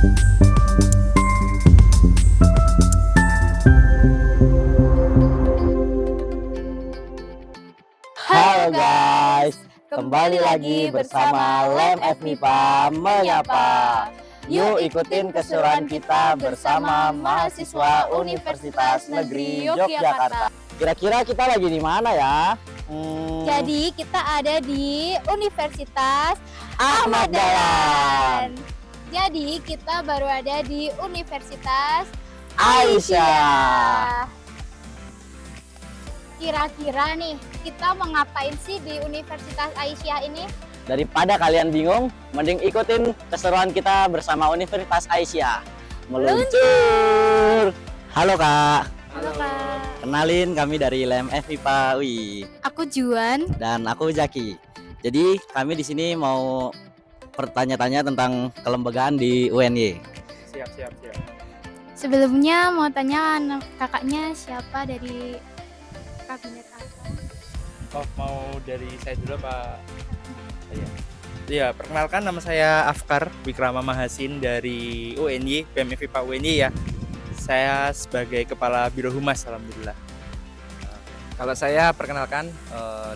Halo guys, kembali lagi bersama Lem FMIPA Menyapa. Yuk ikutin keseruan kita bersama mahasiswa Universitas Negeri Yogyakarta. Kira-kira kita lagi di mana ya? Jadi kita ada di Universitas Ahmad Dahlan. Jadi kita baru ada di Universitas Aisyah. Kira-kira nih kita mau ngapain sih di Universitas Aisyah ini? Daripada kalian bingung, mending ikutin keseruan kita bersama Universitas Aisyah. Meluncur! Halo Kak. Halo Kak. Kenalin, kami dari Lem FMIPA UI. Aku Juan. Dan aku Zaki. Jadi kami di sini mau bertanya-tanya tentang kelembagaan di UNY. Siap. Sebelumnya mau tanya kakaknya siapa dari kabinet apa? Oh, mau dari saya dulu Pak? Iya, perkenalkan nama saya Afkar Wikrama Mahasin dari UNY, BEM FIPA UNY ya. Saya sebagai Kepala Biro Humas, alhamdulillah. Kalau saya perkenalkan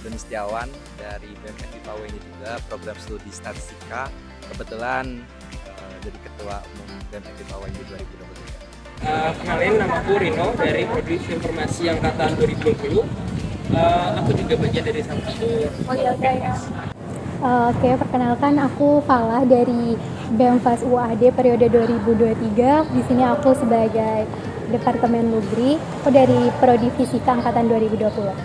Doni Setiawan dari BEM FIPA UNY juga, program studi statistika. Kebetulan jadi Ketua Umum BEM FIPA UNY 2023. Kenalin, nama aku Rino dari Prodi Informasi Angkatan 2020. Aku juga bagian dari salah satu. Oke, perkenalkan aku Falah dari BEMFAS UAD periode 2023. Di sini aku sebagai Departemen Lugri, aku dari Prodi Fisika angkatan 2020.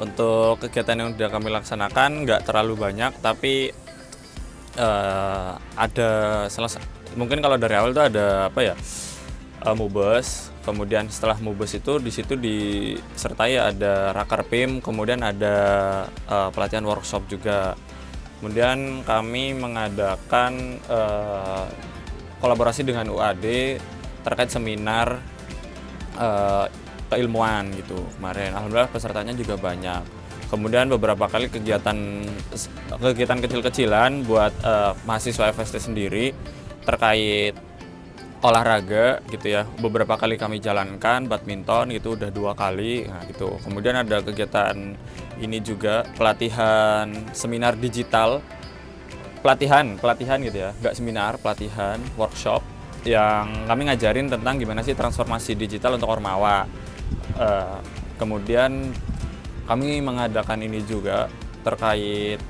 Untuk kegiatan yang sudah kami laksanakan nggak terlalu banyak, tapi ada mungkin kalau dari awal itu ada Mubes. Kemudian setelah Mubes itu di situ disertai ada Raker PIM, kemudian ada pelatihan workshop juga. Kemudian kami mengadakan kolaborasi dengan UAD terkait seminar keilmuan gitu kemarin. Alhamdulillah pesertanya juga banyak. Kemudian beberapa kali kegiatan kecil-kecilan buat mahasiswa FST sendiri terkait olahraga gitu ya. Beberapa kali kami jalankan badminton gitu, udah 2 kali. Nah gitu. Kemudian ada kegiatan ini juga pelatihan seminar digital. Pelatihan gitu ya. Enggak seminar, pelatihan workshop yang kami ngajarin tentang gimana sih transformasi digital untuk Ormawa. Kemudian kami mengadakan ini juga terkait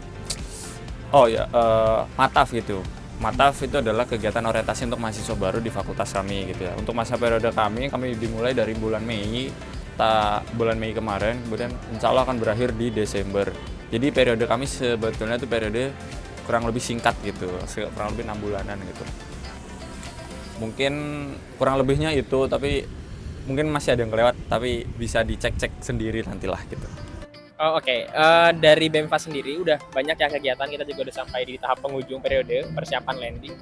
Mataf gitu. Mataf itu adalah kegiatan orientasi untuk mahasiswa baru di fakultas kami gitu ya. Untuk masa periode kami dimulai dari bulan Mei kemarin, kemudian insya Allah akan berakhir di Desember. Jadi periode kami sebetulnya itu periode kurang lebih singkat gitu, kurang lebih 6 bulanan gitu. Mungkin kurang lebihnya itu, tapi mungkin masih ada yang kelewat, tapi bisa dicek-cek sendiri nantilah gitu. Oke. Dari BEMFAS sendiri udah banyak ya kegiatan, kita juga udah sampai di tahap penghujung periode persiapan landing.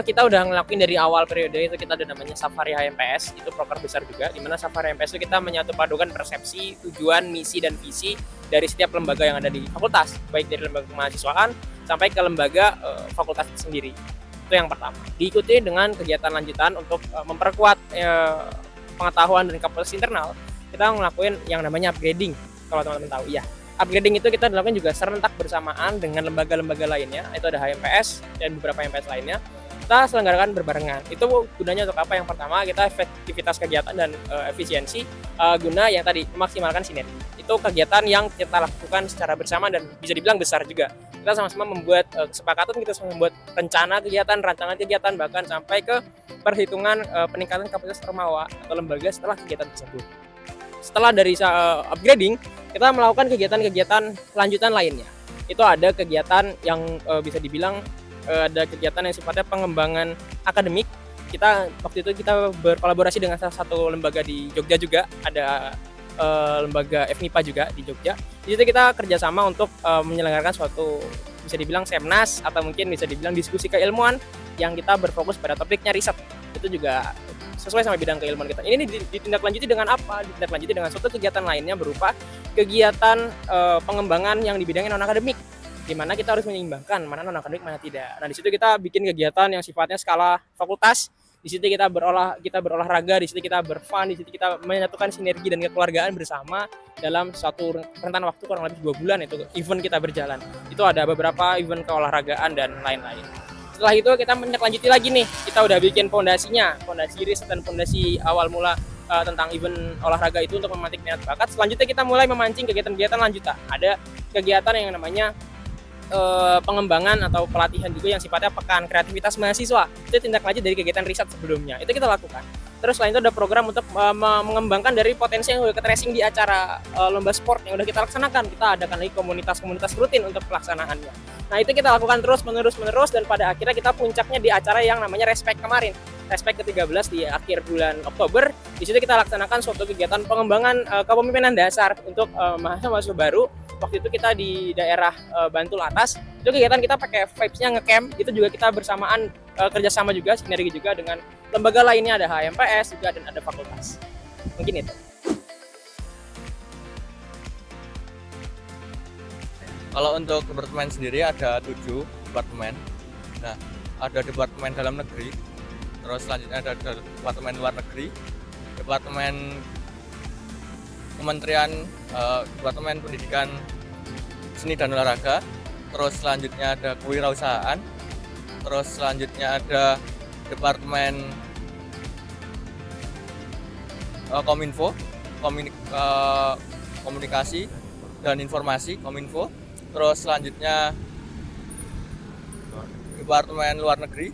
Kita udah ngelakuin dari awal periode itu, kita ada namanya Safari HMPS, itu proker besar juga, di mana Safari HMPS itu kita menyatu padukan persepsi, tujuan, misi, dan visi dari setiap lembaga yang ada di fakultas, baik dari lembaga kemahasiswaan sampai ke lembaga fakultas itu sendiri. Itu yang pertama. Diikuti dengan kegiatan lanjutan untuk memperkuat pengetahuan dan kapasitas internal. Kita ngelakuin yang namanya upgrading. Kalau teman-teman tahu, ya, upgrading itu kita lakukan juga serentak bersamaan dengan lembaga-lembaga lainnya. Itu ada HMPS dan beberapa HMPS lainnya. Kita selenggarakan berbarengan. Itu gunanya untuk apa? Yang pertama, kita efektivitas kegiatan dan efisiensi guna yang tadi memaksimalkan sinergi. Itu kegiatan yang kita lakukan secara bersama dan bisa dibilang besar juga. Kita sama-sama membuat kesepakatan, kita sama membuat rencana kegiatan, rancangan kegiatan, bahkan sampai ke perhitungan peningkatan kapasitas Ormawa atau lembaga setelah kegiatan tersebut. Setelah dari upgrading, kita melakukan kegiatan-kegiatan lanjutan lainnya. Itu ada kegiatan yang bisa dibilang ada kegiatan yang sifatnya pengembangan akademik. Waktu itu kita berkolaborasi dengan salah satu lembaga di Jogja juga, ada lembaga FMIPA juga di Jogja. Di situ kita kerjasama untuk menyelenggarakan suatu bisa dibilang semnas atau mungkin bisa dibilang diskusi keilmuan yang kita berfokus pada topiknya riset. Itu juga sesuai sama bidang keilmuan kita. Ini ditindaklanjuti dengan apa? Ditindaklanjuti dengan suatu kegiatan lainnya berupa kegiatan pengembangan yang di bidangnya non akademik. di mana kita harus menyeimbangkan mana non akademik mana tidak. Nah di situ kita bikin kegiatan yang sifatnya skala fakultas. Di situ kita berolahraga, di situ kita berfun, di situ kita menyatukan sinergi dan kekeluargaan bersama dalam suatu rentan waktu kurang lebih 2 bulan itu event kita berjalan. Itu ada beberapa event keolahragaan dan lain-lain. Setelah itu kita menindaklanjuti lagi nih, kita udah bikin fondasinya, fondasi riset dan fondasi awal mula tentang event olahraga itu untuk mematik minat bakat. Selanjutnya kita mulai memancing kegiatan-kegiatan lanjutan. Ada kegiatan yang namanya pengembangan atau pelatihan juga yang sifatnya pekan kreativitas mahasiswa. Itu tindak lanjut dari kegiatan riset sebelumnya. Itu kita lakukan. Terus selain itu ada program untuk mengembangkan dari potensi yang udah ke-tracing di acara lomba sport yang udah kita laksanakan. Kita adakan lagi komunitas-komunitas rutin untuk pelaksanaannya. Nah itu kita lakukan terus menerus dan pada akhirnya kita puncaknya di acara yang namanya Respect kemarin. Respect ke-13 di akhir bulan Oktober. Di situ kita laksanakan suatu kegiatan pengembangan kepemimpinan dasar untuk mahasiswa baru. Waktu itu kita di daerah Bantul Atas. Itu kegiatan kita pakai vibes-nya nge-camp. Itu juga kita bersamaan kerjasama juga, sinergi juga dengan lembaga lainnya, ada HMPS juga dan ada fakultas. Mungkin itu. Kalau untuk departemen sendiri ada 7 departemen. Nah, ada departemen dalam negeri, terus selanjutnya ada departemen luar negeri, departemen kementerian, departemen pendidikan seni dan olahraga, terus selanjutnya ada kewirausahaan, terus selanjutnya ada departemen kominfo, komunikasi dan informasi kominfo, terus selanjutnya departemen luar negeri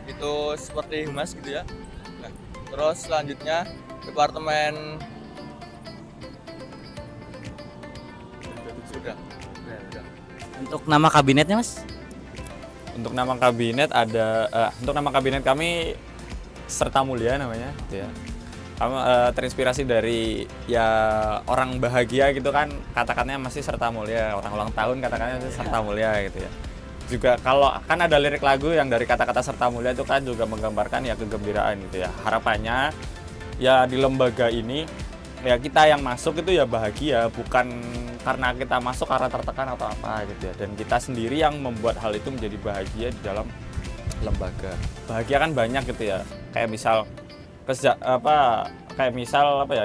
itu seperti humas gitu ya. Nah, terus selanjutnya departemen sudah. Untuk nama kabinetnya, Mas? Untuk nama kabinet untuk nama kabinet kami Serta Mulia namanya gitu ya. Kami terinspirasi dari ya orang bahagia gitu kan, kata-katanya masih Serta Mulia, orang ulang tahun kata-katanya masih Serta Mulia gitu ya. Juga kalau kan ada lirik lagu yang dari kata-kata Serta Mulia itu kan juga menggambarkan ya kegembiraan gitu ya. Harapannya ya di lembaga ini ya kita yang masuk itu ya bahagia, bukan karena kita masuk karena tertekan atau apa gitu ya. Dan kita sendiri yang membuat hal itu menjadi bahagia di dalam lembaga. Bahagia kan banyak gitu ya. Kayak misal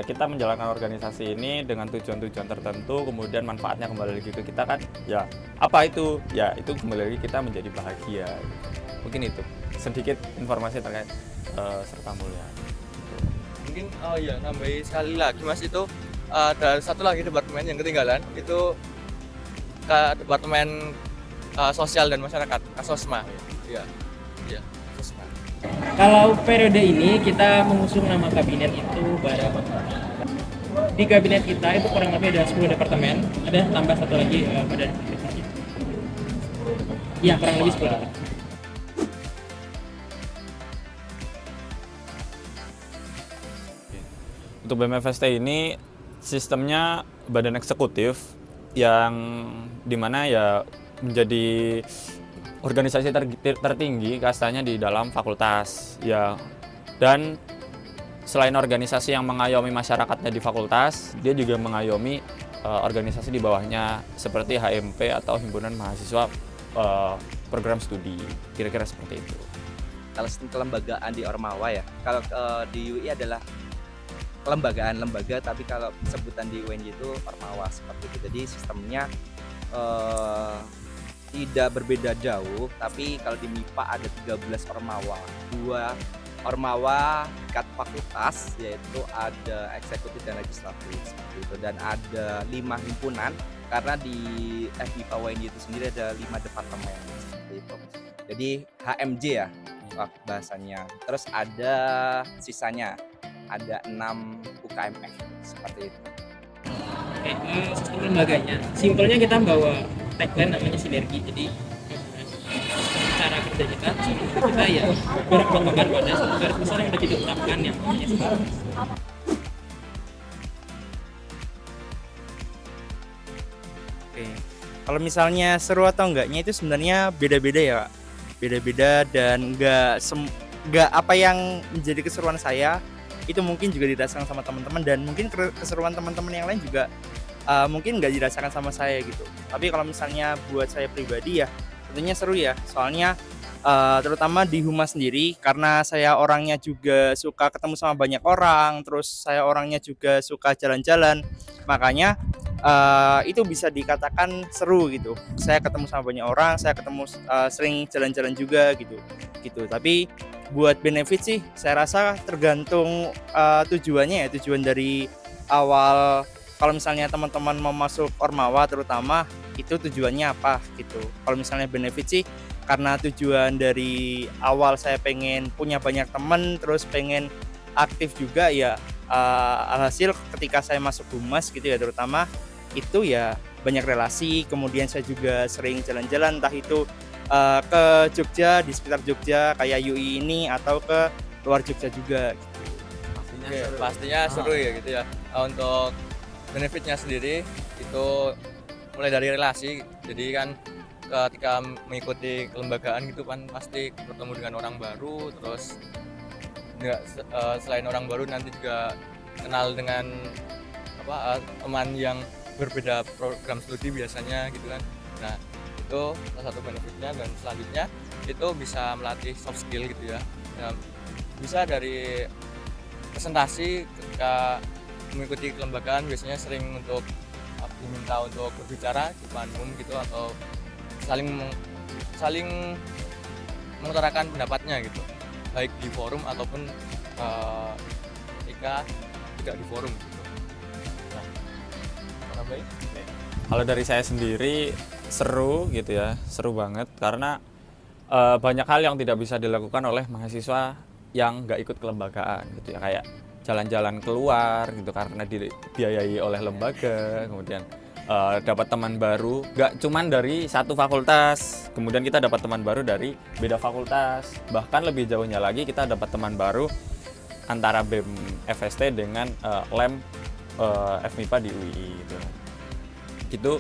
kita menjalankan organisasi ini dengan tujuan-tujuan tertentu, kemudian manfaatnya kembali lagi ke kita kan. Ya, apa itu? Ya, itu kembali lagi kita menjadi bahagia. Mungkin itu sedikit informasi terkait Serta Mulia. Mungkin nambahin sekali lagi Mas, itu ada satu lagi departemen yang ketinggalan, itu departemen sosial dan masyarakat, Sosma. Iya, Sosma. Kalau periode ini kita mengusung nama kabinet itu bareng. Di kabinet kita itu kurang lebih ada 10 departemen, ada tambah satu lagi badan divisi. Iya, kurang lebih 10 departemen. Untuk BMFST ini sistemnya badan eksekutif yang dimana ya menjadi organisasi tertinggi kastanya di dalam fakultas ya. Dan selain organisasi yang mengayomi masyarakatnya di fakultas, dia juga mengayomi organisasi di bawahnya seperti HMP atau Himpunan Mahasiswa Program Studi, kira-kira seperti itu. Kalau sistem kelembagaan di Ormawa ya, kalau di UI adalah kelembagaan lembaga, tapi kalau sebutan di UNJ itu Ormawa seperti itu. Jadi sistemnya tidak berbeda jauh, tapi kalau di MIPA ada 13 Ormawa, 2 Ormawa tingkat fakultas, yaitu ada eksekutif dan legislatif seperti itu, dan ada 5 himpunan karena di FIPA UNJ itu sendiri ada 5 departemen seperti itu. Jadi HMJ ya bahasanya. Terus ada sisanya ada 6 UKMF seperti itu. Oke, sistem lembaganya. Simpelnya kita bawa tagline namanya sinergi. Jadi cara kerja kita ya berakar pada satu garis besar yang udah kita tetapkan yang namanya sinergi. Oke. Kalau misalnya seru atau enggaknya itu sebenarnya beda-beda ya, Pak. Beda-beda dan enggak apa yang menjadi keseruan saya itu mungkin juga dirasakan sama teman-teman, dan mungkin keseruan teman-teman yang lain juga mungkin nggak dirasakan sama saya gitu. Tapi kalau misalnya buat saya pribadi ya tentunya seru ya, soalnya terutama di Humas sendiri karena saya orangnya juga suka ketemu sama banyak orang, terus saya orangnya juga suka jalan-jalan, makanya itu bisa dikatakan seru gitu. Saya ketemu sama banyak orang, saya ketemu sering jalan-jalan juga gitu. Tapi buat benefit sih saya rasa tergantung tujuannya ya, tujuan dari awal. Kalau misalnya teman-teman mau masuk Ormawa terutama itu tujuannya apa gitu. Kalau misalnya benefit sih karena tujuan dari awal saya pengen punya banyak teman, terus pengen aktif juga ya, alhasil ketika saya masuk Humas gitu ya terutama itu ya banyak relasi, kemudian saya juga sering jalan-jalan entah itu ke Jogja, di sekitar Jogja kayak UI ini atau ke luar Jogja juga gitu. Pastinya seru ya gitu ya. Untuk benefitnya sendiri itu mulai dari relasi, jadi kan ketika mengikuti kelembagaan gitu kan pasti bertemu dengan orang baru, terus selain orang baru nanti juga kenal dengan teman yang berbeda program studi biasanya gitu kan. Nah itu salah satu benefitnya, dan selanjutnya itu bisa melatih soft skill gitu ya. Bisa dari presentasi ketika mengikuti kelembagaan biasanya sering untuk diminta untuk berbicara di depan umum gitu, atau saling mengutarakan pendapatnya gitu, baik di forum ataupun ketika tidak di forum gitu. Nah, baik. Kalau dari saya sendiri seru gitu ya, seru banget karena banyak hal yang tidak bisa dilakukan oleh mahasiswa yang nggak ikut kelembagaan gitu ya, kayak jalan-jalan keluar gitu karena dibiayai oleh lembaga, kemudian dapat teman baru, nggak cuman dari satu fakultas, kemudian kita dapat teman baru dari beda fakultas, bahkan lebih jauhnya lagi kita dapat teman baru antara BEM FST dengan LEM FMIPA di UI gitu.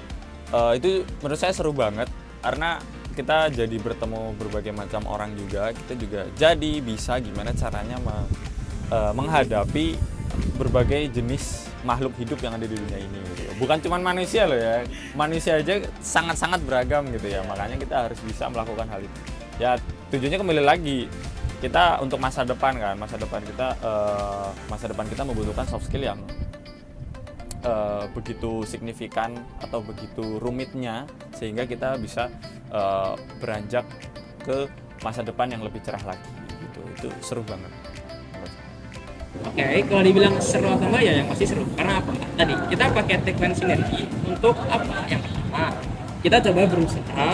Itu menurut saya seru banget karena kita jadi bertemu berbagai macam orang juga, kita juga jadi bisa gimana caranya menghadapi berbagai jenis makhluk hidup yang ada di dunia ini gitu ya. Bukan cuma manusia loh ya, manusia aja sangat-sangat beragam gitu ya, makanya kita harus bisa melakukan hal itu ya. Tujuannya kembali lagi kita untuk masa depan kan, masa depan kita membutuhkan soft skill yang begitu signifikan atau begitu rumitnya sehingga kita bisa beranjak ke masa depan yang lebih cerah lagi gitu. Itu seru banget. Oke, kalau dibilang seru atau enggak ya yang pasti seru. Karena apa? Tadi kita pakai tagline sinergi untuk apa? Yang pertama, kita coba berusaha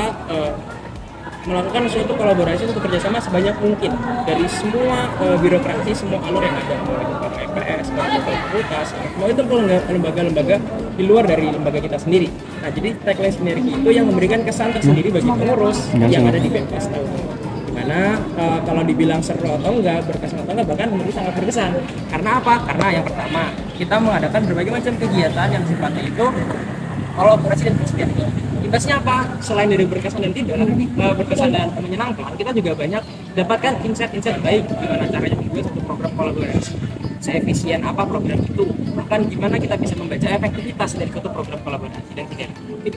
melakukan suatu kolaborasi, suatu kerjasama sebanyak mungkin dari semua birokrasi, semua alur yang ada, mau itu EPS, mau itu fakultas, mau itu lembaga-lembaga di luar dari lembaga kita sendiri. Nah, jadi tagline sinergi itu yang memberikan kesan tersendiri bagi pengurus yang ada di BMFS. Dimana kalau dibilang seru atau enggak, berkesan atau enggak, bahkan menurut sangat berkesan. Karena apa? Karena yang pertama, kita mengadakan berbagai macam kegiatan yang sifatnya itu kolaborasi dan sinergi. Imbasnya apa? Selain dari berkesan dan tidak, berkesan dan menyenangkan, kita juga banyak dapatkan insight-insight baik gimana caranya membuat satu program kolaborasi. Seefisien apa program itu, bahkan gimana kita bisa membaca efektivitas dari suatu program kolaborasi dan sinergi.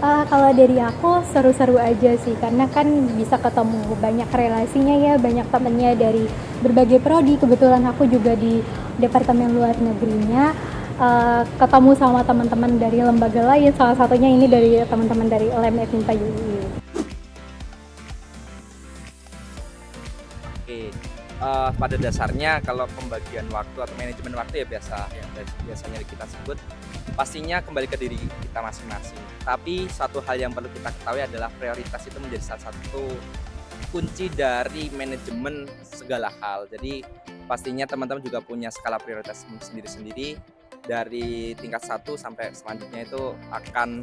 Kalau dari aku seru-seru aja sih, karena kan bisa ketemu banyak relasinya ya, banyak temennya dari berbagai prodi. Kebetulan aku juga di Departemen Luar Negerinya, ketemu sama teman-teman dari lembaga lain, salah satunya ini dari teman-teman dari LEM FMIPA UI. Oke, pada dasarnya kalau pembagian waktu atau manajemen waktu ya biasanya kita sebut pastinya kembali ke diri kita masing-masing. Tapi satu hal yang perlu kita ketahui adalah prioritas itu menjadi salah satu kunci dari manajemen segala hal. Jadi pastinya teman-teman juga punya skala prioritas sendiri-sendiri. Dari tingkat 1 sampai selanjutnya itu akan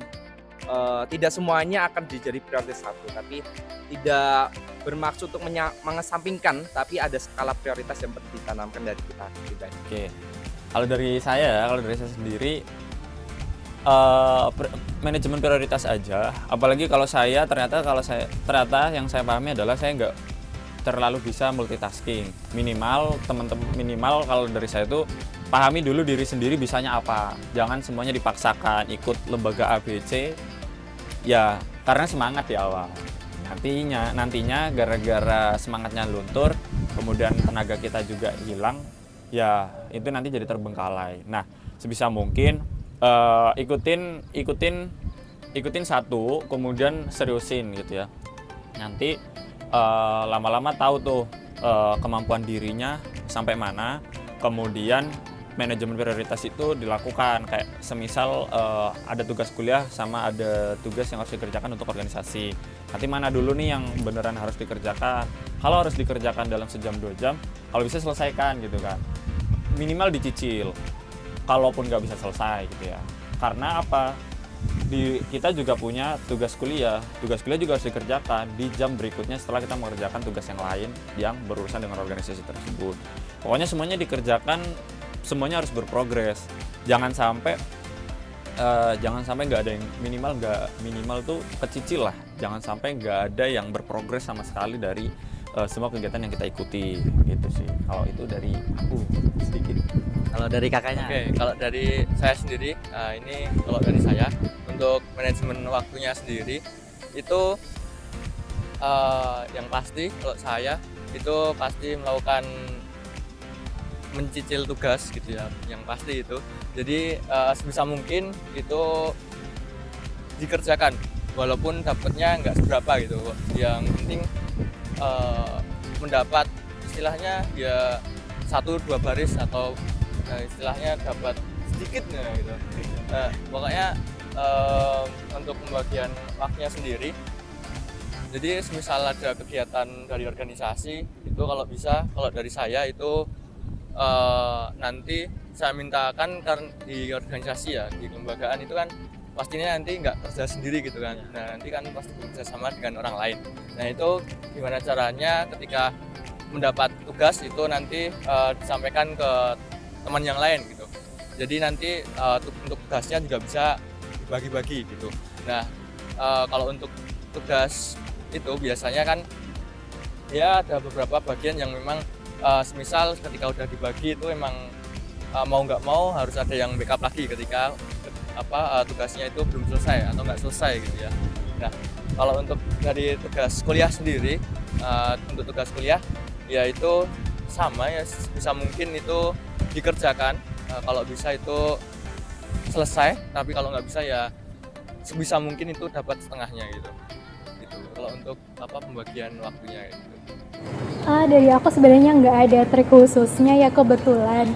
tidak semuanya akan dijadi prioritas 1, tapi tidak bermaksud untuk mengesampingkan, tapi ada skala prioritas yang perlu ditanamkan dari kita pribadi. Oke, kalau dari saya sendiri manajemen prioritas aja. Apalagi kalau saya ternyata yang saya pahami adalah saya nggak terlalu bisa multitasking. Minimal kalau dari saya itu pahami dulu diri sendiri bisanya apa. Jangan semuanya dipaksakan ikut lembaga ABC ya karena semangat di awal. Nantinya gara-gara semangatnya luntur, kemudian tenaga kita juga hilang, ya itu nanti jadi terbengkalai. Nah, sebisa mungkin ikutin satu, kemudian seriusin gitu ya. Nanti lama-lama tahu tuh kemampuan dirinya sampai mana, kemudian manajemen prioritas itu dilakukan. Kayak semisal ada tugas kuliah sama ada tugas yang harus dikerjakan untuk organisasi. Nanti mana dulu nih yang beneran harus dikerjakan. Kalau harus dikerjakan dalam sejam 2 jam, kalau bisa selesaikan gitu kan. Minimal dicicil, kalaupun nggak bisa selesai gitu ya. Karena apa? Kita juga punya tugas kuliah juga harus dikerjakan di jam berikutnya setelah kita mengerjakan tugas yang lain yang berurusan dengan organisasi tersebut. Pokoknya semuanya dikerjakan, semuanya harus berprogres. Jangan sampai nggak ada yang minimal tuh kecicil lah. Jangan sampai nggak ada yang berprogres sama sekali dari semua kegiatan yang kita ikuti gitu sih. Kalau itu dari aku sedikit. Kalau dari kakaknya? Oke, kalau dari saya sendiri, ini kalau dari saya untuk manajemen waktunya sendiri itu yang pasti kalau saya itu pasti melakukan mencicil tugas gitu ya, yang pasti itu. Jadi sebisa mungkin itu dikerjakan walaupun dapatnya nggak seberapa gitu. Yang penting mendapat istilahnya ya 1-2 baris atau istilahnya dapat sedikitnya gitu. Pokoknya untuk pembagian waktunya sendiri, jadi semisal ada kegiatan dari organisasi itu kalau bisa, kalau dari saya itu nanti saya mintakan karena di organisasi ya, di kelembagaan itu kan pastinya nanti nggak kerja sendiri gitu kan. Nah nanti kan pasti bekerja sama dengan orang lain. Nah itu gimana caranya ketika mendapat tugas itu nanti disampaikan ke teman yang lain gitu. Jadi nanti untuk tugasnya juga bisa dibagi-bagi gitu. Nah kalau untuk tugas itu biasanya kan ya ada beberapa bagian yang memang semisal ketika udah dibagi itu memang mau nggak mau harus ada yang backup lagi ketika tugasnya itu belum selesai atau nggak selesai gitu ya. Nah kalau untuk dari tugas kuliah sendiri, untuk tugas kuliah ya itu sama ya, bisa mungkin itu dikerjakan, kalau bisa itu selesai, tapi kalau nggak bisa ya sebisa mungkin itu dapat setengahnya gitu. Kalau untuk pembagian waktunya gitu. Dari aku sebenarnya nggak ada trik khususnya ya, kebetulan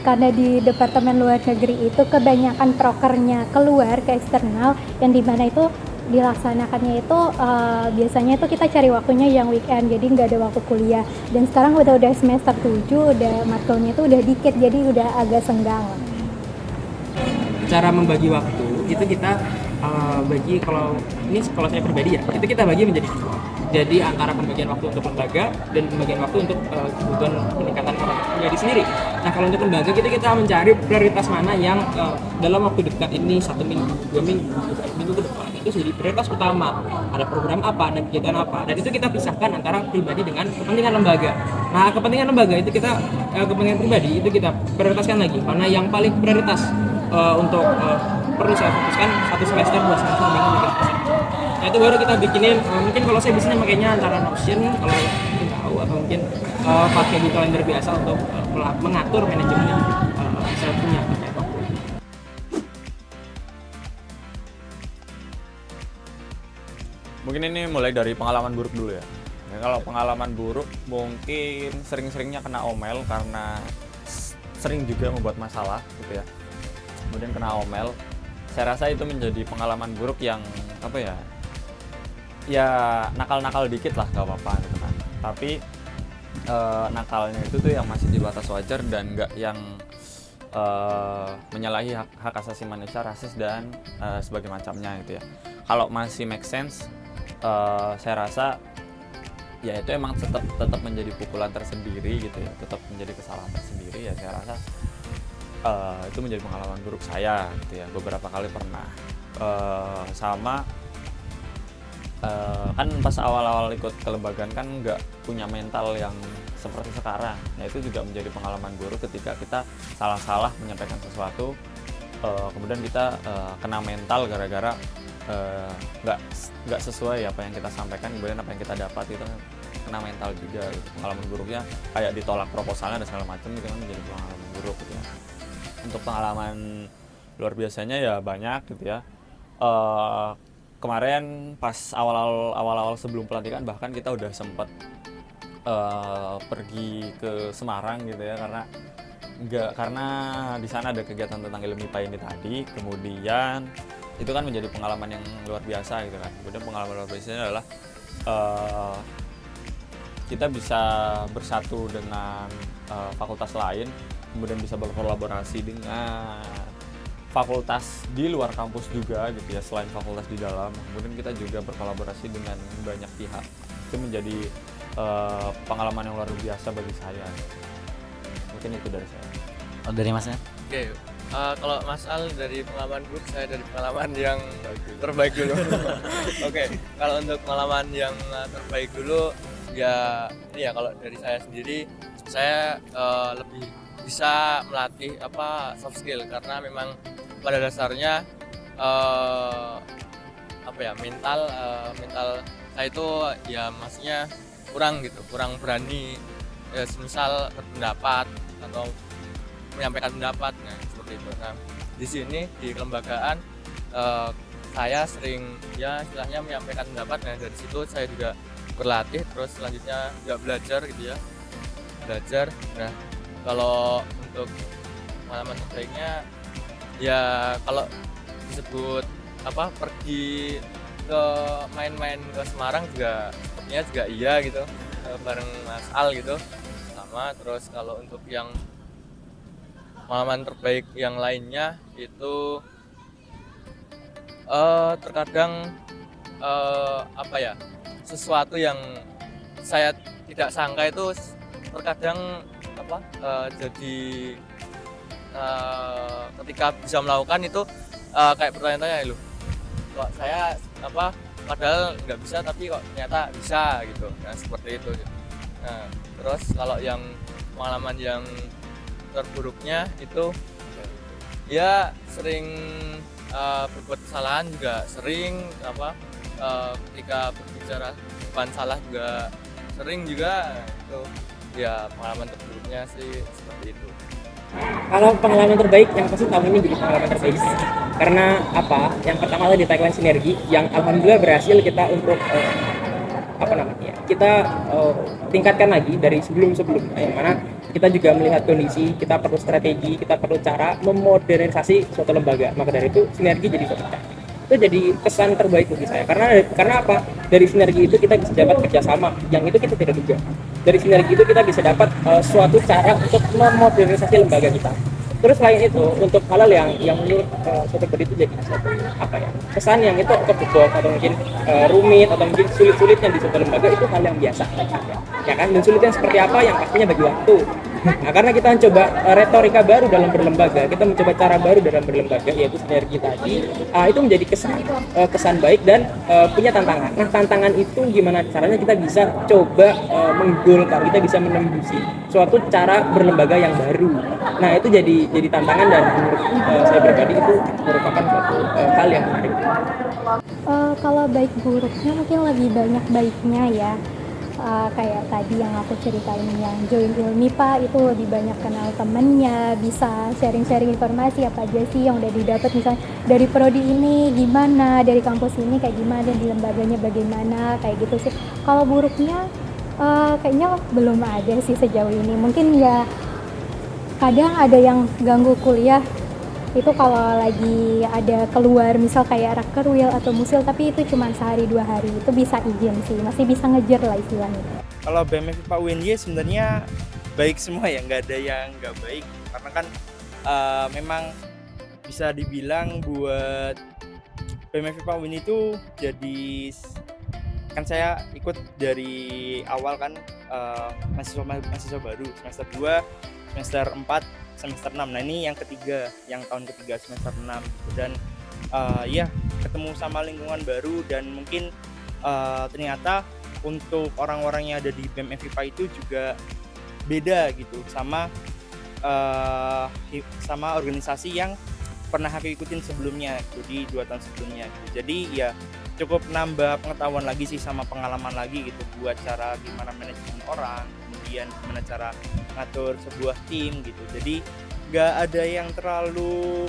karena di Departemen Luar Negeri itu kebanyakan prokernya keluar ke eksternal, yang dimana itu dilaksanakannya itu biasanya itu kita cari waktunya yang weekend, jadi nggak ada waktu kuliah. Dan sekarang udah semester 7, udah matkulnya itu udah dikit, jadi udah agak senggang. Cara membagi waktu itu kita bagi, kalau saya pribadi ya, itu kita bagi menjadi 2. Jadi antara pembagian waktu untuk lembaga dan pembagian waktu untuk kebutuhan peningkatan pribadi sendiri. Nah kalau untuk lembaga kita mencari prioritas mana yang dalam waktu dekat ini, 1 minggu, 2 minggu, 3 minggu ke depan itu jadi prioritas utama. Ada program apa, ada kegiatan apa, dan itu kita pisahkan antara pribadi dengan kepentingan lembaga. Nah kepentingan lembaga itu kepentingan pribadi itu kita prioritaskan lagi, mana yang paling prioritas untuk perlu saya fokuskan 1 semester, 2 semester, 2 minggu, 3 semester. Nah itu baru kita bikinin, mungkin kalau saya biasanya makanya antara Notion, kalau mungkin tahu, atau mungkin pakai Google Calendar biasa untuk mengatur manajemen yang saya punya terkait waktu. Mungkin ini mulai dari pengalaman buruk dulu ya. Kalau pengalaman buruk mungkin sering-seringnya kena omel karena sering juga membuat masalah gitu ya. Kemudian kena omel. Saya rasa itu menjadi pengalaman buruk yang ya nakal-nakal dikit lah, gak apa-apa gitu kan. Tapi nakalnya itu tuh yang masih di batas wajar dan nggak yang menyalahi hak asasi manusia, rasis dan sebagainya macamnya gitu ya. Kalau masih make sense, saya rasa ya itu emang tetap menjadi pukulan tersendiri gitu ya, tetap menjadi kesalahan tersendiri ya. Saya rasa itu menjadi pengalaman buruk saya gitu ya, beberapa kali pernah sama kan pas awal-awal ikut kelembagaan kan nggak punya mental yang seperti sekarang. Nah itu juga menjadi pengalaman buruk ketika kita salah-salah menyampaikan sesuatu, kemudian kita kena mental gara-gara nggak sesuai apa yang kita sampaikan, kemudian apa yang kita dapat itu kena mental juga gitu. Pengalaman buruknya kayak ditolak proposalnya dan segala macam itu kan menjadi pengalaman buruk gitu ya. Untuk pengalaman luar biasanya ya banyak gitu ya. Kemarin pas awal-awal sebelum pelantikan bahkan kita udah sempat pergi ke Semarang gitu ya, karena di sana ada kegiatan tentang ilmu MIPA ini tadi. Kemudian itu kan menjadi pengalaman yang luar biasa gitu kan. Kemudian pengalaman luar biasanya adalah kita bisa bersatu dengan fakultas lain, kemudian bisa berkolaborasi dengan fakultas di luar kampus juga gitu ya, selain fakultas di dalam. Kemudian kita juga berkolaborasi dengan banyak pihak. Itu menjadi pengalaman yang luar biasa bagi saya. Mungkin itu dari saya. Oh, dari Masnya? Oke, kalau Mas Al dari pengalaman buruk, saya dari pengalaman yang terbaik dulu. Oke, kalau untuk pengalaman yang terbaik dulu, ya ini ya kalau dari saya sendiri, saya lebih bisa melatih soft skill, karena memang pada dasarnya mental saya itu ya maksudnya kurang berani, ya, misal berpendapat atau menyampaikan pendapat, nah seperti itu. Nah di sini di kelembagaan saya sering ya istilahnya menyampaikan pendapat. Nah dari situ saya juga berlatih, terus selanjutnya juga belajar gitu ya, Nah kalau untuk pengalaman terbaiknya ya kalau disebut pergi ke main-main ke Semarang juga sepertinya juga iya gitu, bareng Mas Al gitu sama. Terus kalau untuk yang pengalaman terbaik yang lainnya itu terkadang sesuatu yang saya tidak sangka itu terkadang jadi ketika bisa melakukan itu kayak bertanya-tanya, loh kok saya padahal nggak bisa tapi kok ternyata bisa gitu. Nah seperti itu. Nah terus kalau yang pengalaman yang terburuknya itu ya sering berbuat kesalahan juga sering, ketika berbicara bukan salah juga sering juga. Itu ya pengalaman terburuknya sih seperti itu. Kalau pengalaman terbaik yang pasti tahun ini jadi pengalaman terbaik, karena yang pertama tadi tagline sinergi yang alhamdulillah berhasil kita untuk kita tingkatkan lagi dari sebelum-sebelumnya, yang mana kita juga melihat kondisi, kita perlu strategi, kita perlu cara memodernisasi suatu lembaga. Maka dari itu sinergi jadi suatu cara. Itu jadi kesan terbaik bagi saya, karena dari sinergi itu kita bisa dapat kerjasama yang itu kita tidak duga. Dari sinergi itu kita bisa dapat suatu cara untuk memodernisasi lembaga kita. Terus selain itu, untuk hal yang menurut suatu pribadi itu jadi kesan yang itu kebobok atau mungkin rumit atau mungkin sulit-sulitnya di suatu lembaga itu hal yang biasa, ya kan? Dan sulitnya seperti apa, yang pastinya bagi waktu. Nah, karena kita mencoba retorika baru dalam berlembaga, kita mencoba cara baru dalam berlembaga, yaitu sinergi tadi, itu menjadi kesan baik dan punya tantangan. Nah, tantangan itu gimana caranya kita bisa coba menggolkan, kita bisa menembusi suatu cara berlembaga yang baru. Nah, itu jadi tantangan, dan menurut saya pribadi itu merupakan suatu hal yang menarik. Kalau baik buruknya mungkin lebih banyak baiknya ya. Kayak tadi yang aku ceritain yang join Ilmipa itu lebih banyak kenal temennya, bisa sharing-sharing informasi apa aja sih yang udah didapat, misalnya dari prodi ini gimana, dari kampus ini kayak gimana, dan di lembaganya bagaimana, kayak gitu sih. Kalau buruknya kayaknya belum ada sih sejauh ini. Mungkin ya kadang ada yang ganggu kuliah itu kalau lagi ada keluar, misal kayak rakerwil atau musil, tapi itu cuma sehari 2 hari, itu bisa izin sih, masih bisa ngejar lah istilahnya. Kalau BMFIPA UNY sebenarnya baik semua ya, nggak ada yang nggak baik, karena kan memang bisa dibilang buat BMFIPA UNY itu jadi, kan saya ikut dari awal kan, mahasiswa baru semester 2, semester 4, semester 6. Nah ini yang ketiga, yang tahun ketiga semester 6 gitu. Dan ya ketemu sama lingkungan baru, dan mungkin ternyata untuk orang-orang yang ada di BEM FIPA itu juga beda gitu sama organisasi yang pernah aku ikutin sebelumnya gitu, di 2 tahun sebelumnya gitu. Jadi ya cukup nambah pengetahuan lagi sih sama pengalaman lagi gitu buat cara gimana manajemen orang, kemudian gimana cara ngatur sebuah tim gitu. Jadi nggak ada yang terlalu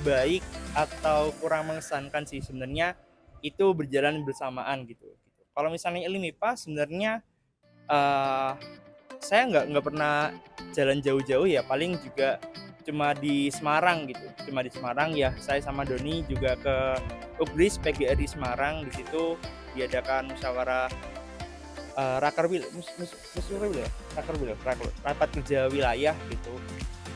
baik atau kurang mengesankan sih, sebenarnya itu berjalan bersamaan gitu. Kalau misalnya ilmu IPA sebenarnya saya nggak pernah jalan jauh-jauh ya, paling juga cuma di Semarang gitu, cuma di Semarang ya. Saya sama Doni juga ke UGRIS PGRI Semarang, di situ diadakan musyawarah rapat kerja wilayah gitu.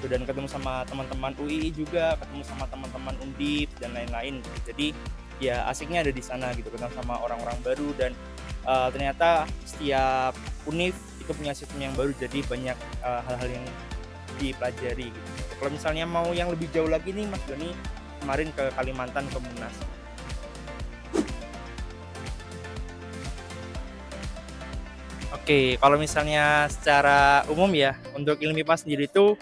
Dan ketemu sama teman-teman UII juga, ketemu sama teman-teman Undip dan lain-lain gitu. Jadi ya asiknya ada di sana gitu, ketemu sama orang-orang baru, dan ternyata setiap univ itu punya sistem yang baru, jadi banyak hal-hal yang dipelajari gitu. Kalau misalnya mau yang lebih jauh lagi nih, Mas Doni kemarin ke Kalimantan ke Munas. Oke, kalau misalnya secara umum ya, untuk ilmu MIPA sendiri itu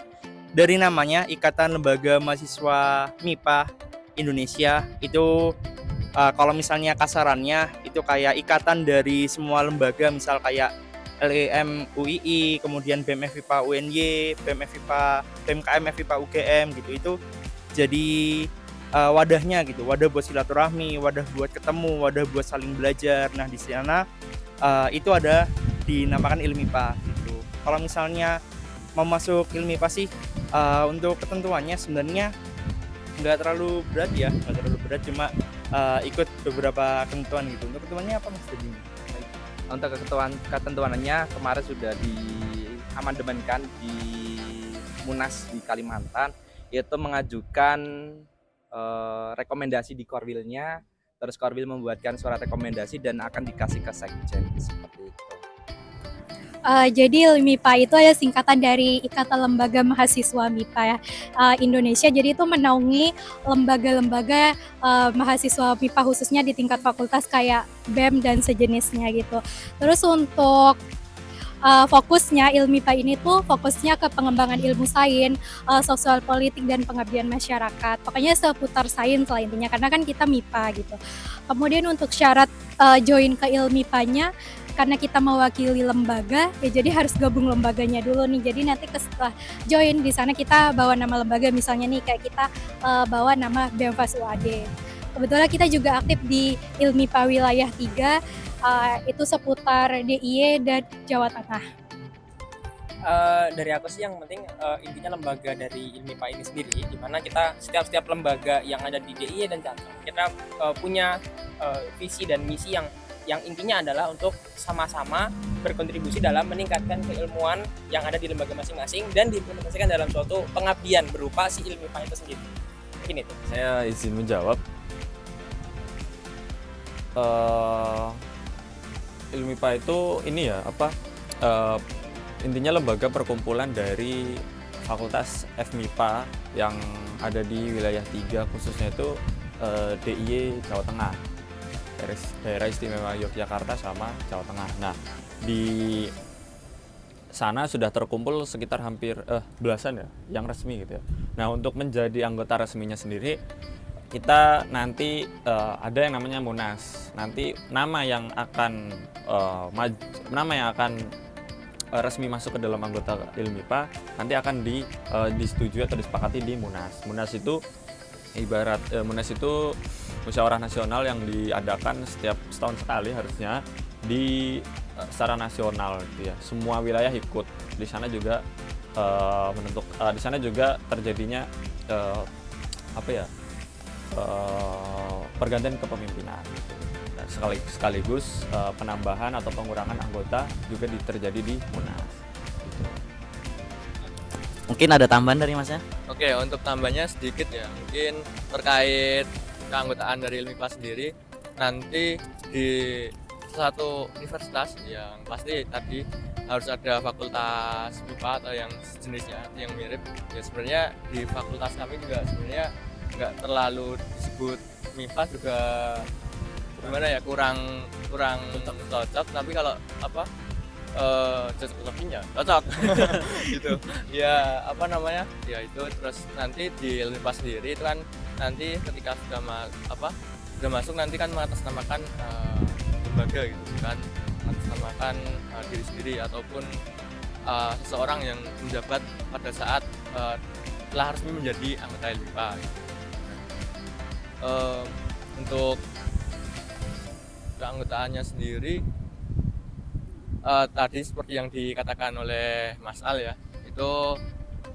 dari namanya Ikatan Lembaga Mahasiswa MIPA Indonesia, itu kalau misalnya kasarannya itu kayak ikatan dari semua lembaga, misal kayak LEM UII, kemudian BEM FIPA UNY, BEM FIPA, BMKM FIPA UGM gitu. Itu jadi wadahnya gitu, wadah buat silaturahmi, wadah buat ketemu, wadah buat saling belajar. Nah di sana itu ada dinamakan ilmu IPA gitu. Kalau misalnya mau masuk ilmu IPA sih untuk ketentuannya sebenarnya nggak terlalu berat ya, nggak terlalu berat, cuma ikut beberapa ketentuan gitu. Untuk ketentuannya apa Mas tadi? Untuk ketentuannya kemarin sudah diamandemenkan di Munas di Kalimantan, yaitu mengajukan rekomendasi di Korwilnya, terus Korwil membuatkan surat rekomendasi dan akan dikasih ke Sekjen seperti itu. Jadi LMIPA itu adalah singkatan dari Ikatan Lembaga Mahasiswa MIPA Indonesia. Jadi itu menaungi lembaga-lembaga mahasiswa MIPA khususnya di tingkat fakultas kayak BEM dan sejenisnya gitu. Terus untuk fokusnya ILMIPA ini tuh fokusnya ke pengembangan ilmu sains, sosial politik dan pengabdian masyarakat. Pokoknya seputar sains lah intinya, karena kan kita MIPA gitu. Kemudian untuk syarat join ke ILMIPA-nya, karena kita mewakili lembaga, ya jadi harus gabung lembaganya dulu nih. Jadi nanti setelah join di sana kita bawa nama lembaga, misalnya nih kayak kita bawa nama BEMFAS UAD. Kebetulan kita juga aktif di ILMIPA wilayah 3, itu seputar DIY dan Jawa Tengah. Dari aku sih yang penting intinya lembaga dari ILMIPA ini sendiri, di mana kita setiap lembaga yang ada di DIY dan Jawa Tengah, kita punya visi dan misi yang intinya adalah untuk sama-sama berkontribusi dalam meningkatkan keilmuan yang ada di lembaga masing-masing dan diimplementasikan dalam suatu pengabdian berupa si ILMIPA itu sendiri. Mungkin itu. Saya izin menjawab. ILMIPA itu ini ya intinya lembaga perkumpulan dari fakultas FMIPA yang ada di wilayah 3, khususnya itu DIY Jawa Tengah, daerah istimewa Yogyakarta sama Jawa Tengah. Nah di sana sudah terkumpul sekitar hampir belasan ya yang resmi gitu ya. Nah untuk menjadi anggota resminya sendiri, kita nanti ada yang namanya Munas. Nanti nama yang akan resmi masuk ke dalam anggota ILMIPA nanti akan disetujui atau disepakati di Munas. Munas itu ibarat Munas itu musyawarah nasional yang diadakan setiap setahun sekali harusnya secara nasional gitu ya. Semua wilayah ikut. Di sana juga di sana juga terjadinya pergantian kepemimpinan gitu. Nah, sekaligus penambahan atau pengurangan anggota juga terjadi di Munas gitu. Mungkin ada tambahan dari Mas ya? Oke, untuk tambahnya sedikit ya, mungkin terkait keanggotaan dari ILMIPA sendiri, nanti di satu universitas yang pasti tadi harus ada fakultas MIPA atau yang sejenisnya yang mirip. Ya sebenarnya di fakultas kami juga sebenarnya nggak terlalu disebut MIPA juga gimana ya, kurang kurang cocok, tapi kalau apa cocok-cocokin ya cocok gitu ya, apa namanya ya itu. Terus nanti di LMIPA sendiri itu kan nanti ketika sudah masuk nanti kan mengatasnamakan lembaga gitu kan, mengatasnamakan diri sendiri ataupun seseorang yang menjabat pada saat telah resmi menjadi anggota LMIPA gitu. Untuk keanggotaannya sendiri tadi seperti yang dikatakan oleh Mas Al ya, itu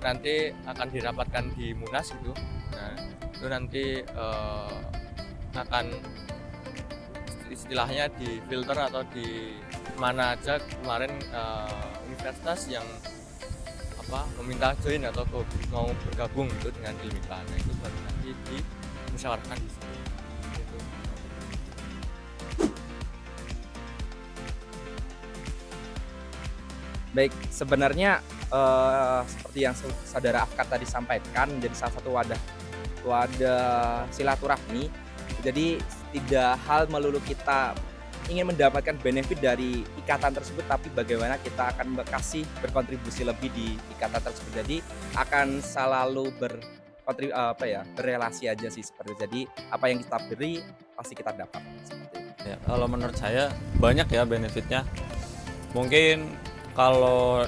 nanti akan dirapatkan di Munas gitu. Nah itu nanti akan istilahnya di filter atau di mana aja kemarin universitas yang meminta join atau mau bergabung gitu dengan LMIPA. Nah itu baru nanti dimusyawarahkan di sini gitu. Baik, sebenarnya seperti yang saudara Afkar tadi sampaikan, menjadi salah satu wadah silaturahmi. Jadi tidak hal melulu kita ingin mendapatkan benefit dari ikatan tersebut, tapi bagaimana kita akan berkontribusi lebih di ikatan tersebut. Jadi akan selalu berrelasi aja sih seperti itu. Jadi apa yang kita beri pasti kita dapat seperti itu. Ya, kalau menurut saya banyak ya benefitnya. Mungkin kalau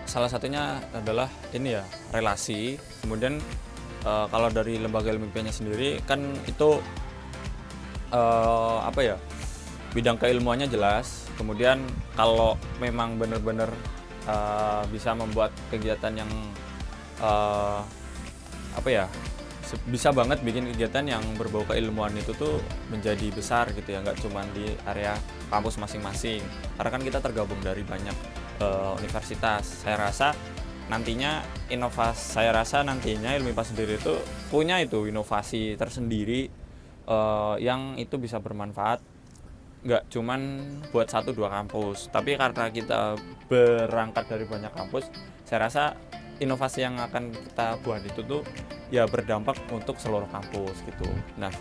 salah satunya adalah ini ya, relasi. Kemudian kalau dari lembaga LMIPA-nya sendiri kan itu bidang keilmuannya jelas. Kemudian kalau memang benar-benar bisa membuat kegiatan yang bisa banget bikin kegiatan yang berbau keilmuan itu tuh menjadi besar gitu ya, nggak cuma di area kampus masing-masing, karena kan kita tergabung dari banyak universitas. Saya rasa nantinya LMIPA sendiri itu punya itu inovasi tersendiri yang itu bisa bermanfaat nggak cuman buat 1-2 kampus, tapi karena kita berangkat dari banyak kampus, saya rasa inovasi yang akan kita buat itu tuh ya berdampak untuk seluruh kampus gitu. Nah,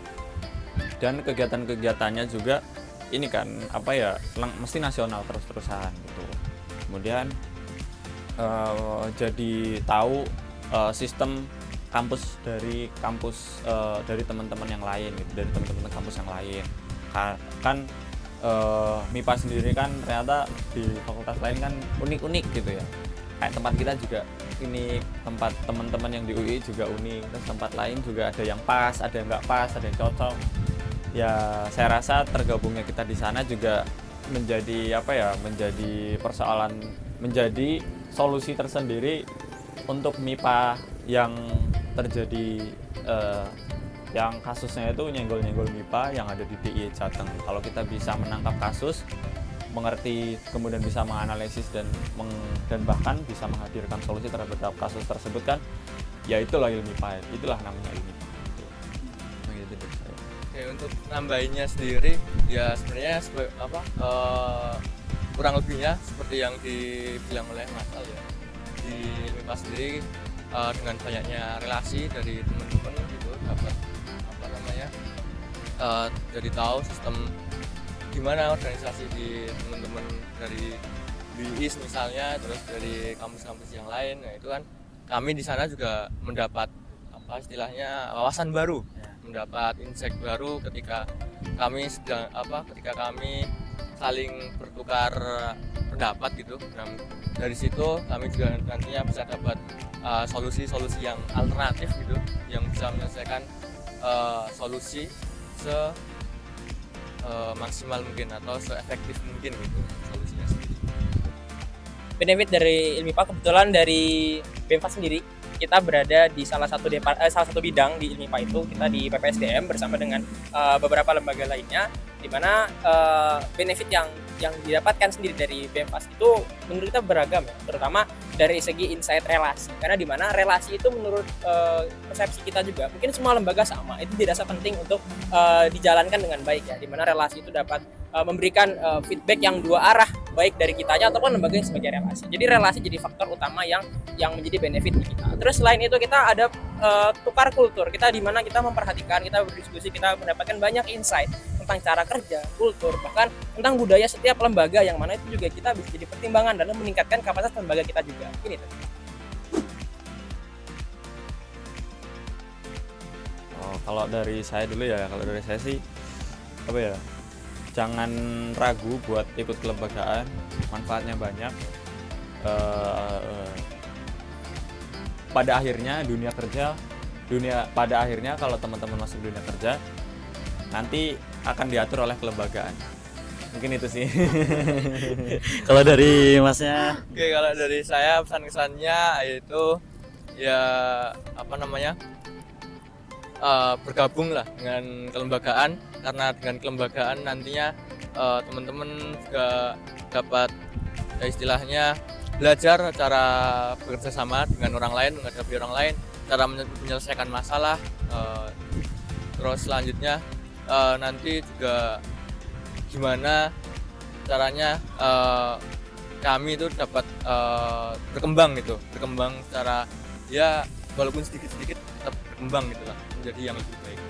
dan kegiatan-kegiatannya juga ini kan mesti nasional terus-terusan gitu. Kemudian jadi tahu sistem kampus dari teman-teman yang lain gitu, dari teman-teman kampus yang lain. Kan MIPA sendiri kan ternyata di fakultas lain kan unik-unik gitu ya. Kayak tempat kita juga ini, tempat teman-teman yang di UI juga unik, terus tempat lain juga ada yang pas, ada yang nggak pas, ada yang cocok. Ya saya rasa tergabungnya kita di sana juga menjadi menjadi solusi tersendiri untuk MIPA yang terjadi yang kasusnya itu nyenggol-nyenggol MIPA yang ada di DIY Jateng. Kalau kita bisa menangkap kasus, mengerti, kemudian bisa menganalisis dan bahkan bisa menghadirkan solusi terhadap kasus tersebut kan, ya itulah LMIPA, itulah namanya LMIPA. Oke, untuk nambahinnya sendiri ya sebenarnya kurang lebihnya seperti yang dibilang oleh Mas Al ya, di LMIPA sendiri dengan banyaknya relasi dari teman-teman gitu, dapat jadi tahu sistem gimana organisasi di teman-teman dari BIS misalnya, terus dari kampus-kampus yang lain. Nah itu kan kami di sana juga mendapat wawasan baru, mendapat insight baru ketika kami saling bertukar pendapat gitu. Nah, dari situ kami juga nantinya bisa dapat solusi-solusi yang alternatif gitu, yang bisa menyelesaikan solusi maksimal mungkin atau se-efektif mungkin gitu solusinya sendiri. Benefit dari LMIPA, kebetulan dari BEMFA sendiri kita berada di salah satu bidang di LMIPA itu, kita di PPSDM bersama dengan beberapa lembaga lainnya, di mana benefit yang didapatkan sendiri dari BEMFAS itu menurut kita beragam ya, terutama dari segi insight relasi, karena di mana relasi itu menurut persepsi kita juga mungkin semua lembaga sama, itu dirasa penting untuk dijalankan dengan baik ya, di mana relasi itu dapat memberikan feedback yang dua arah baik dari kitanya ataupun lembaga yang sebagai relasi. Jadi relasi jadi faktor utama yang menjadi benefit di kita. Terus selain itu kita ada tukar kultur, kita di mana kita memperhatikan, kita berdiskusi, kita mendapatkan banyak insight tentang cara kerja, kultur, bahkan tentang budaya setiap lembaga, yang mana itu juga kita bisa jadi pertimbangan dalam meningkatkan kapasitas lembaga kita juga. Ini tuh. Kalau dari saya dulu ya, kalau dari saya sih apa ya, jangan ragu buat ikut kelembagaan, manfaatnya banyak. Pada akhirnya pada akhirnya kalau teman-teman masuk dunia kerja nanti akan diatur oleh kelembagaan. Mungkin itu sih. Kalau dari Masnya? Oke, kalau dari saya pesan-kesannya yaitu ya apa namanya, bergabung lah dengan kelembagaan, karena dengan kelembagaan nantinya teman-teman juga dapat ya istilahnya belajar cara bekerja sama dengan orang lain, menghadapi orang lain, cara menyelesaikan masalah. Terus selanjutnya nanti juga gimana caranya kami itu dapat berkembang secara ya walaupun sedikit-sedikit tetap berkembang gitu lah, menjadi yang lebih baik.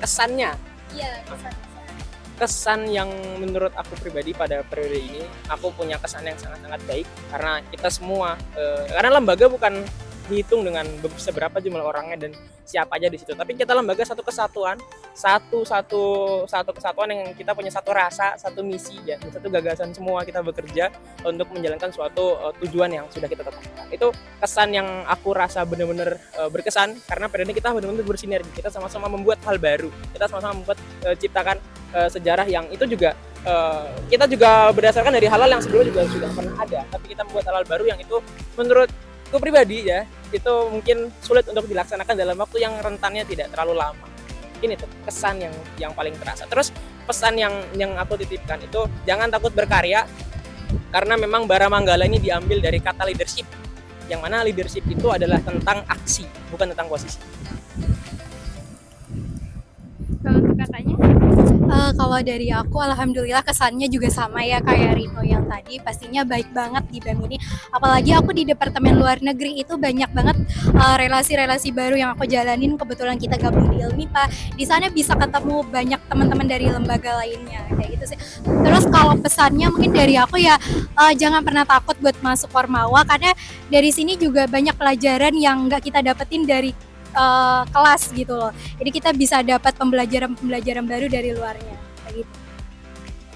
Kesannya, Iya, kesan yang menurut aku pribadi pada periode ini, aku punya kesan yang sangat-sangat baik karena kita semua, karena lembaga bukan dihitung dengan seberapa jumlah orangnya dan siapa aja di situ, tapi kita lembaga satu kesatuan, satu kesatuan yang kita punya satu rasa, satu misi ya, satu gagasan, semua kita bekerja untuk menjalankan suatu tujuan yang sudah kita tetapkan. Itu kesan yang aku rasa benar-benar berkesan karena periode ini kita benar-benar bersinergi, kita sama-sama membuat hal baru, kita sama-sama membuat ciptakan sejarah yang itu juga kita juga berdasarkan dari hal-hal yang sebelumnya juga sudah pernah ada, tapi kita membuat hal-hal baru yang itu menurutku pribadi ya, itu mungkin sulit untuk dilaksanakan dalam waktu yang rentannya tidak terlalu lama. Ini tuh kesan yang paling terasa. Terus pesan yang aku titipkan itu jangan takut berkarya, karena memang bara manggala ini diambil dari kata leadership, yang mana leadership itu adalah tentang aksi, bukan tentang posisi. Kalau untuk kakaknya? Kalau dari aku, alhamdulillah kesannya juga sama ya kayak Rino yang tadi, pastinya baik banget di BEM ini. Apalagi aku di Departemen Luar Negeri itu banyak banget relasi-relasi baru yang aku jalanin. Kebetulan kita gabung di Ilmipa, di sana bisa ketemu banyak teman-teman dari lembaga lainnya kayak gitu sih. Terus kalau pesannya mungkin dari aku ya, jangan pernah takut buat masuk Ormawa, karena dari sini juga banyak pelajaran yang nggak kita dapetin dari kelas gitu loh. Jadi kita bisa dapat pembelajaran baru dari luarnya kayak gitu.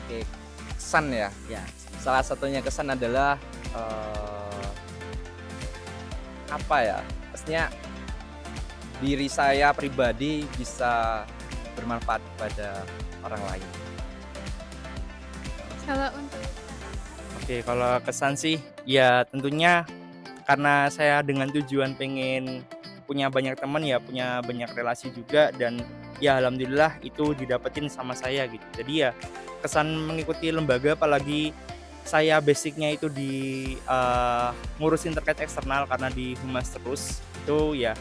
Oke, kesan ya. Ya. Salah satunya kesan adalah apa ya? Pastinya diri saya pribadi bisa bermanfaat kepada orang lain. Kalau untuk Oke, kalau kesan sih ya tentunya karena saya dengan tujuan pengen punya banyak teman ya, punya banyak relasi juga, dan ya alhamdulillah itu didapetin sama saya gitu. Jadi ya kesan mengikuti lembaga, apalagi saya basicnya itu di ngurusin terkait eksternal karena di humas terus, itu ya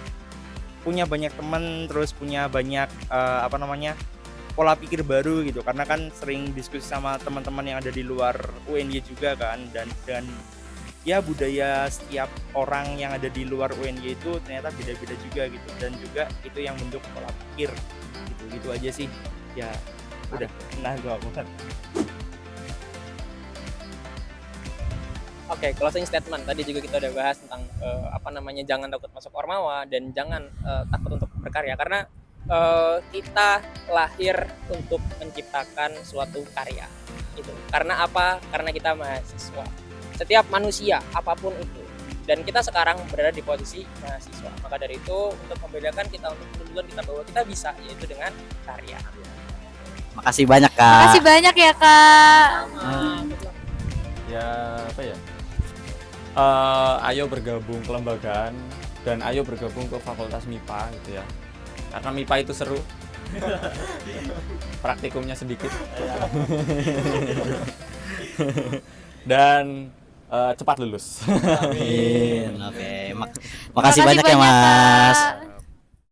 punya banyak teman, terus punya banyak pola pikir baru gitu, karena kan sering diskusi sama teman-teman yang ada di luar UNY juga kan, dan ya budaya setiap orang yang ada di luar UNY itu ternyata beda-beda juga gitu, dan juga itu yang bentuk pola pikir gitu aja sih ya. Udah gua bukan. Oke, closing statement tadi juga kita udah bahas tentang jangan takut masuk Ormawa dan jangan takut untuk berkarya, karena kita lahir untuk menciptakan suatu karya gitu. Karena apa? Karena kita mahasiswa. Setiap manusia apapun itu, dan kita sekarang berada di posisi mahasiswa, maka dari itu untuk membedakan kita untuk tujuan kita bahwa kita bisa, yaitu dengan karya. Makasih banyak Kak. Makasih banyak ya Kak. Ya apa ya? Ayo bergabung kelembagaan dan ayo bergabung ke Fakultas MIPA gitu ya. Karena MIPA itu seru. Praktikumnya sedikit. Dan cepat lulus. Amin. Oke. Makasih banyak ya Mas. Kak.